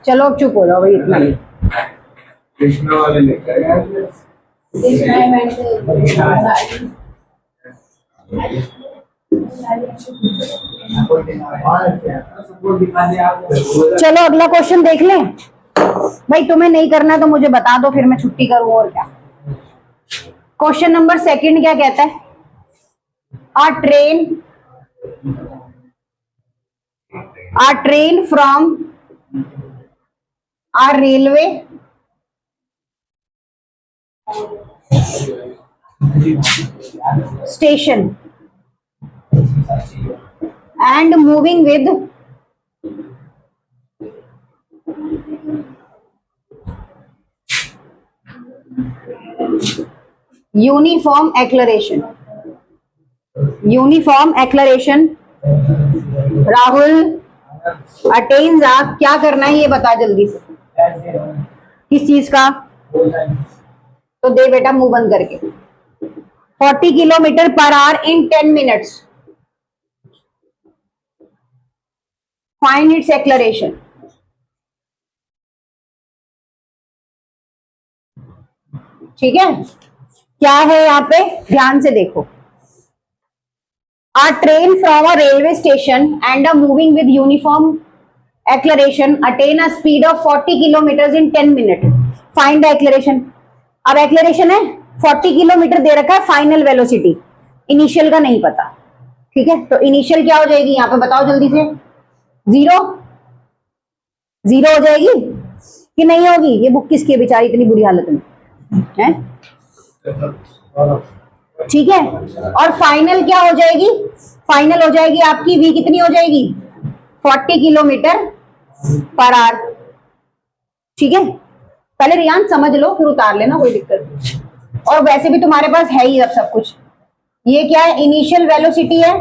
चलो अब चुप हो जाओ भाई, इतना ही। कृष्णा वाले लेकर चलो अगला क्वेश्चन देख लें। भाई तुम्हें नहीं करना तो मुझे बता दो, फिर मैं छुट्टी करूं और क्या। क्वेश्चन नंबर सेकंड क्या कहता है? a train from a railway station and moving with uniform acceleration. Rahul attains आप क्या करना है ये बता जल्दी से। किस चीज का? तो दे बेटा मुंह बंद करके। 40 किलोमीटर पर आवर इन 10 मिनट्स। Find its acceleration. ठीक है, क्या है यहाँ पे ध्यान से देखो। A train from a railway station and a moving with uniform acceleration attain a speed of 40 kilometers in 10 minutes. Find the acceleration. अब acceleration है 40 किलोमीटर दे रखा है, फाइनल वेलोसिटी इनिशियल का नहीं पता। ठीक है, तो इनिशियल क्या हो जाएगी यहाँ पे बताओ जल्दी से। जीरो हो जाएगी कि नहीं होगी? ये बुक किसकी है बेचारी इतनी बुरी हालत में है? ठीक है, और फाइनल क्या हो जाएगी? फाइनल हो जाएगी आपकी वी कितनी हो जाएगी? 40 किलोमीटर पर आवर। ठीक है, पहले रियान समझ लो फिर उतार लेना, कोई दिक्कत नहीं। और वैसे भी तुम्हारे पास है ही अब सब कुछ। ये क्या है? इनिशियल वेलोसिटी है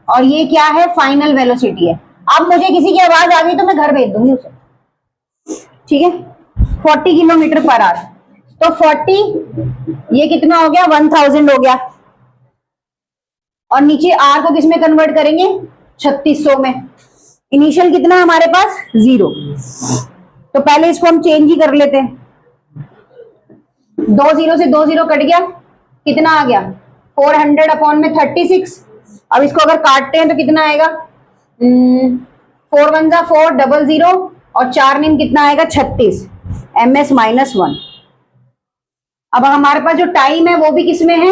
और ये क्या है? फाइनल वेलोसिटी है। अब मुझे किसी की आवाज आ गई तो मैं घर भेज दूंगी उसे। ठीक है, 40 किलोमीटर पर आवर, तो 40 ये कितना हो गया? 1000 हो गया। और नीचे आर को किसमें कन्वर्ट करेंगे? 3600 में। इनिशियल कितना है हमारे पास? 0। तो पहले इसको हम चेंज ही कर लेते हैं। 2 0 से 2 0 कट गया, कितना आ गया? 400 अपॉन में 36। अब इसको अगर काटते हैं तो कितना आएगा? 4 1 जा 4 डबल 0 और 4 9 कितना आएगा? 36 ms-1। अब हमारे पास जो टाइम है वो भी किस में है?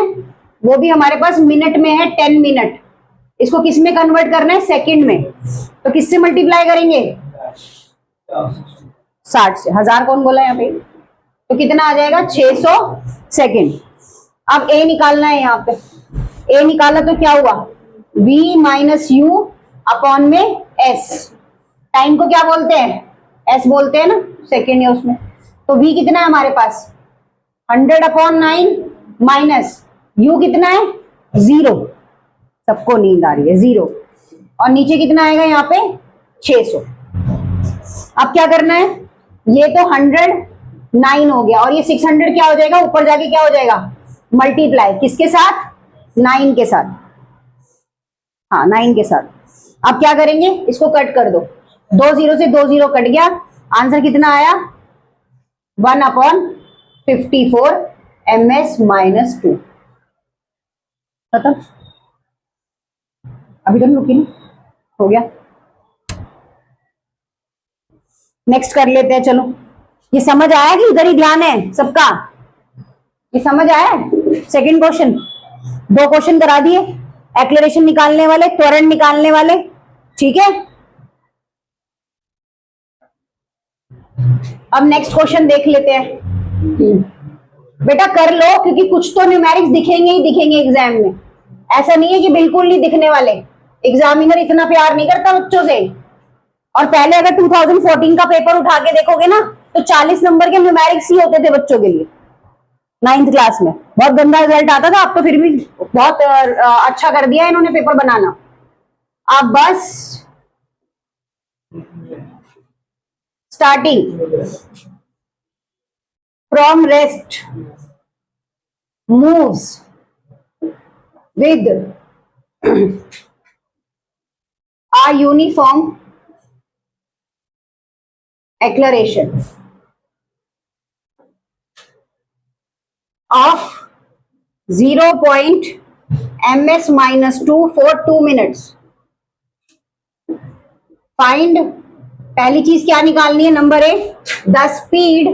वो भी हमारे पास मिनट में है, 10 मिनट। इसको किस में कन्वर्ट करना है? सेकंड में। तो किससे मल्टीप्लाई करेंगे? 60 से। 1000 कौन बोला यहाँ पे? तो कितना आ जाएगा? 600 सेकंड। अब ए निकालना है यहाँ पे। ए निकाला तो क्या हुआ? v माइनस यू अपॉन में एस। टाइम को क्या बोलते हैं? एस बोलते हैं ना, सेकेंड है उसमें। तो v कितना है हमारे पास? 100 अपॉन 9 माइनस u कितना है? 0। सबको नींद आ रही है, 0। और नीचे कितना आएगा यहाँ पे? 600। अब क्या करना है? ये तो 109 हो गया और ये 600 क्या हो जाएगा? ऊपर जाके क्या हो जाएगा? मल्टीप्लाई किसके साथ? 9 के साथ। हाँ 9 के साथ। अब क्या करेंगे? इसको कट कर दो। 2 0 से 2 0 कट गया। आंसर कितना आया? 1 अपॉन 54 ms-2। खत्म। अभी तो रुकी ना, हो गया। नेक्स्ट कर लेते हैं। चलो, ये समझ आया कि इधर ही ध्यान है सबका? ये समझ आया? सेकंड क्वेश्चन, 2 क्वेश्चन करा दिए, एक्लेरेशन निकालने वाले, त्वरण निकालने वाले। ठीक है, अब नेक्स्ट क्वेश्चन देख लेते हैं। बेटा कर लो, क्योंकि कुछ तो न्यूमेरिक्स दिखेंगे ही दिखेंगे एग्जाम में। ऐसा नहीं है कि बिल्कुल नहीं दिखने वाले। एग्जामिनर इतना प्यार नहीं करता बच्चों से। और पहले अगर 2014 का पेपर उठा के देखोगे ना, तो 40 नंबर के न्यूमेरिक्स ही होते थे बच्चों के लिए 9th क्लास में। बहुत गंदा रिजल्ट आता था। अब तो फिर भी बहुत अच्छा कर दिया इन्होंने पेपर बनाना। अब बस starting from rest moves with a uniform acceleration of 0. ms minus 2 for 2 minutes. Find, पहली चीज क्या निकालनी है, number A, the speed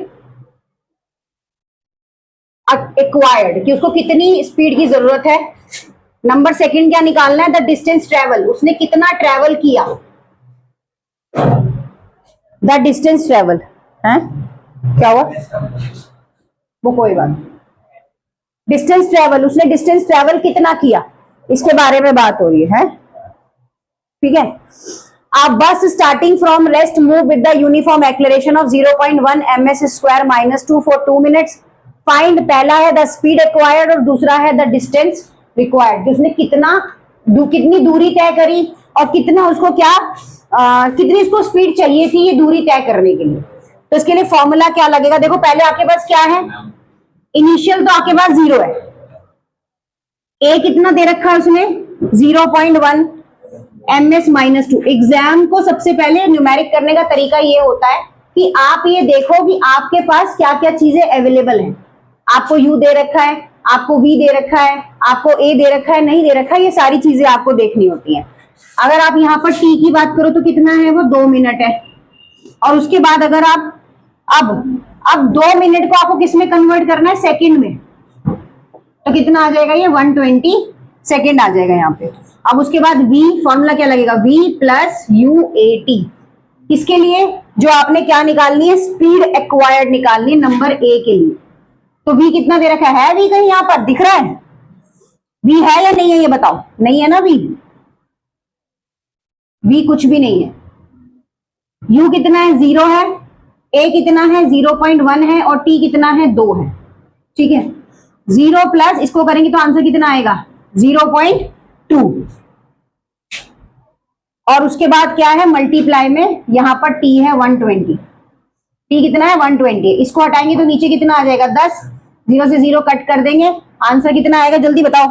acquired, कि उसको कितनी स्पीड की जरूरत है। नंबर सेकंड क्या निकालना है, द डिस्टेंस ट्रेवल, उसने कितना ट्रेवल किया, द डिस्टेंस ट्रेवल है, क्या हुआ वो कोई बात, डिस्टेंस ट्रेवल, उसने डिस्टेंस ट्रेवल कितना किया, इसके बारे में बात हो रही है, ठीक है। A bus starting from rest move with the uniform acceleration of 0.1 ms square minus 2 for 2 minutes. Find, पहला है the speed acquired और दूसरा है the distance required, कि उसने कितनी दूरी तय करी और कितना उसको कितनी उसको स्पीड चाहिए थी ये दूरी तय करने के लिए। तो इसके लिए फॉर्मूला क्या लगेगा, देखो पहले आपके पास क्या है, इनिशियल तो आपके पास 0 है, ए कितना दे रखा है उसने 0.1 ms माइनस 2। एग्जाम को सबसे पहले न्यूमेरिक करने का तरीका ये होता है कि आप ये देखो कि आपके पास क्या क्या चीजें अवेलेबल हैं। आपको u दे रखा है, आपको v दे रखा है, आपको a दे रखा है, नहीं दे रखा है, ये सारी चीजें आपको देखनी होती हैं। अगर आप यहाँ पर t की बात करो तो कितना है वो 2 मिनट है, और उसके बाद अगर आप अब 2 मिनट को आपको किस में कन्वर्ट करना है, सेकंड में, तो कितना आ जाएगा ये 120 सेकंड आ जाएगा यहाँ पे। अब उसके बाद v, फॉर्मूला क्या लगेगा, v प्लस uat, किसके लिए, जो आपने क्या निकालनी है, स्पीड एक्वायर्ड निकालनी है नंबर ए के लिए। तो v कितना दे रखा है v कहीं यहाँ पर दिख रहा है, v है या नहीं है ये बताओ, नहीं है ना v कुछ भी नहीं है। u कितना है 0 है, a कितना है 0.1 है और t कितना है 2 है, ठीक है। 0 प्लस इसको करेंगे तो आंसर कितना आएगा 0.2, और उसके बाद क्या है मल्टीप्लाई में, यहां पर t है 120, t कितना है 120, इसको हटाएंगे तो नीचे कितना आ जाएगा 10, 0 से 0 कट कर देंगे, आंसर कितना आएगा जल्दी बताओ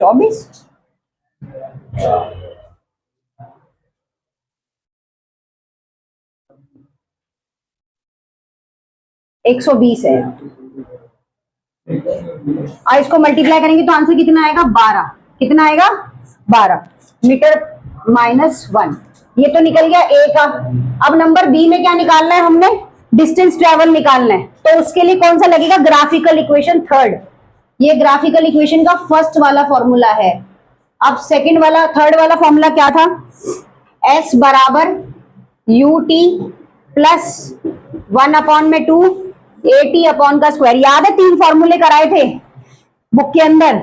24। एक 120 है, और इसको मल्टीप्लाई करेंगे तो आंसर कितना आएगा 12, कितना आएगा 12 मीटर माइनस 1, ये तो निकल गया ए का। अब नंबर बी में क्या निकालना है, हमने डिस्टेंस ट्रेवल निकालना है, तो उसके लिए कौन सा लगेगा, ग्राफिकल इक्वेशन थर्ड, ये ग्राफिकल इक्वेशन का फर्स्ट वाला फॉर्मूला है। अब थर्ड वाला फॉर्मूला क्या था, s बराबर ut प्लस 1/2 at अपॉन का स्क्वायर, याद है 3 फॉर्मूले कराए थे बुक के अंदर,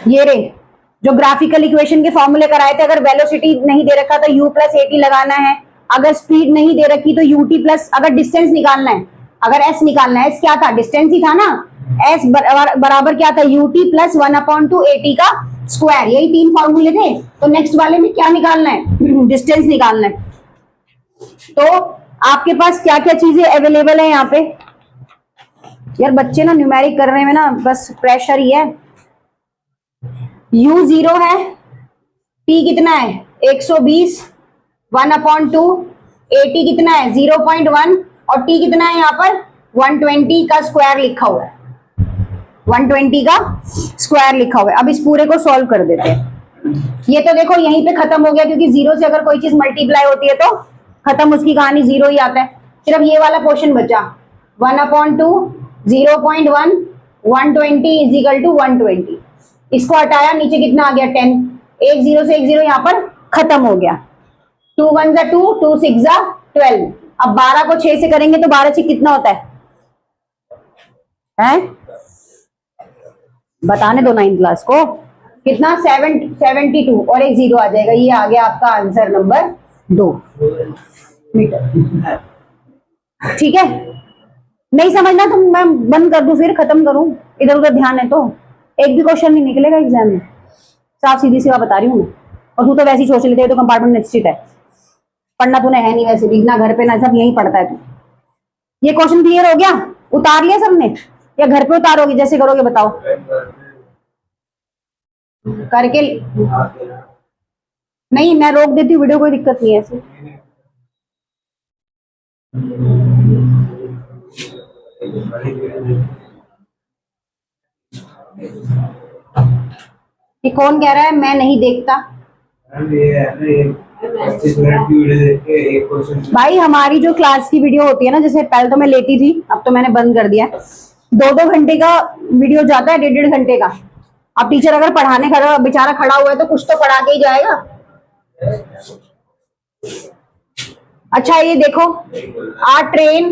ये रे जो ग्राफिकल इक्वेशन के फॉर्मूले कराए थे। अगर वेलोसिटी नहीं दे रखा तो u प्लस at लगाना है, अगर स्पीड नहीं दे रखी तो ut प्लस, अगर डिस्टेंस निकालना है, अगर s निकालना है, s क्या था डिस्टेंस ही था ना, s बराबर क्या था ut प्लस 1/2 at का स्क्वायर, यही 3 फॉर्मूले थे। तो नेक्स्ट वाले में क्या निकालना है, डिस्टेंस निकालना है। तो आपके पास क्या क्या चीजें अवेलेबल है यहाँ पे, यार बच्चे ना न्यूमेरिक करने में ना बस प्रेशर ही है। u 0 है, t कितना है 120, 1/2, at कितना है 0.1 और t कितना है यहाँ पर 120 का स्क्वायर लिखा हुआ है, 120 का स्क्वायर लिखा हुआ है। अब इस पूरे को सॉल्व कर देते हैं। ये तो देखो यहीं पे खत्म हो गया, क्योंकि 0 से अगर कोई चीज मल्टीप्लाई होती है तो खत्म, उसकी कहानी 0 ही आता है। सिर्फ ये वाला पोर्शन बचा 1/2, 0.1, 120 इज इक्वल टू 120, इसको हटाया नीचे कितना आ गया 10, एक 0 से एक 0 यहाँ पर खत्म हो गया, 2 1 जा 2, 2 6 जा 12। अब 12 को 6 से करेंगे तो 12 6 कितना होता है? बताने दो 9th क्लास को, कितना 72 और एक 0 आ जाएगा, ये आ गया आपका आंसर नंबर 2 मीटर। ठीक है, नहीं समझना तो मैं बंद कर दूं फिर खत्म करूं, इधर उधर ध्यान है तो एक भी क्वेश्चन नहीं निकलेगा एग्जाम में, साफ सीधी सी बात बता रही हूँ मैं। और तू तो वैसे ही सोच लेते है तो कंपार्टमेंट निश्चित है, पढ़ना तूने है नहीं, वैसे भी ना घर पे ना सब यही पढ़ता है तू। ये क्वेश्चन क्लियर हो गया, उतार लिया सबने या घर पे उतारोगे? जैसे करोगे बताओ करके। नहीं मैं रोक देती हूँ वीडियो, कोई दिक्कत नहीं है ऐसे। ये कौन कह रहा है मैं नहीं देखता? भाई हमारी जो क्लास की वीडियो होती है ना, जैसे पहले तो मैं लेती थी, अब तो मैंने बंद कर दिया। 2-2 घंटे का वीडियो जाता है, 1.5 घंटे का। अब टीचर अगर पढ़ाने खड़ा, बेचारा खड़ा हुआ है तो कुछ तो पढ़ा के ही जाएगा। अच्छा ये देखो, आ ट्रेन,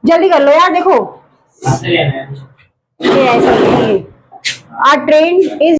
जल्दी कर लो यार, देखो ये ऐसा नहीं है। आ ट्रेन इज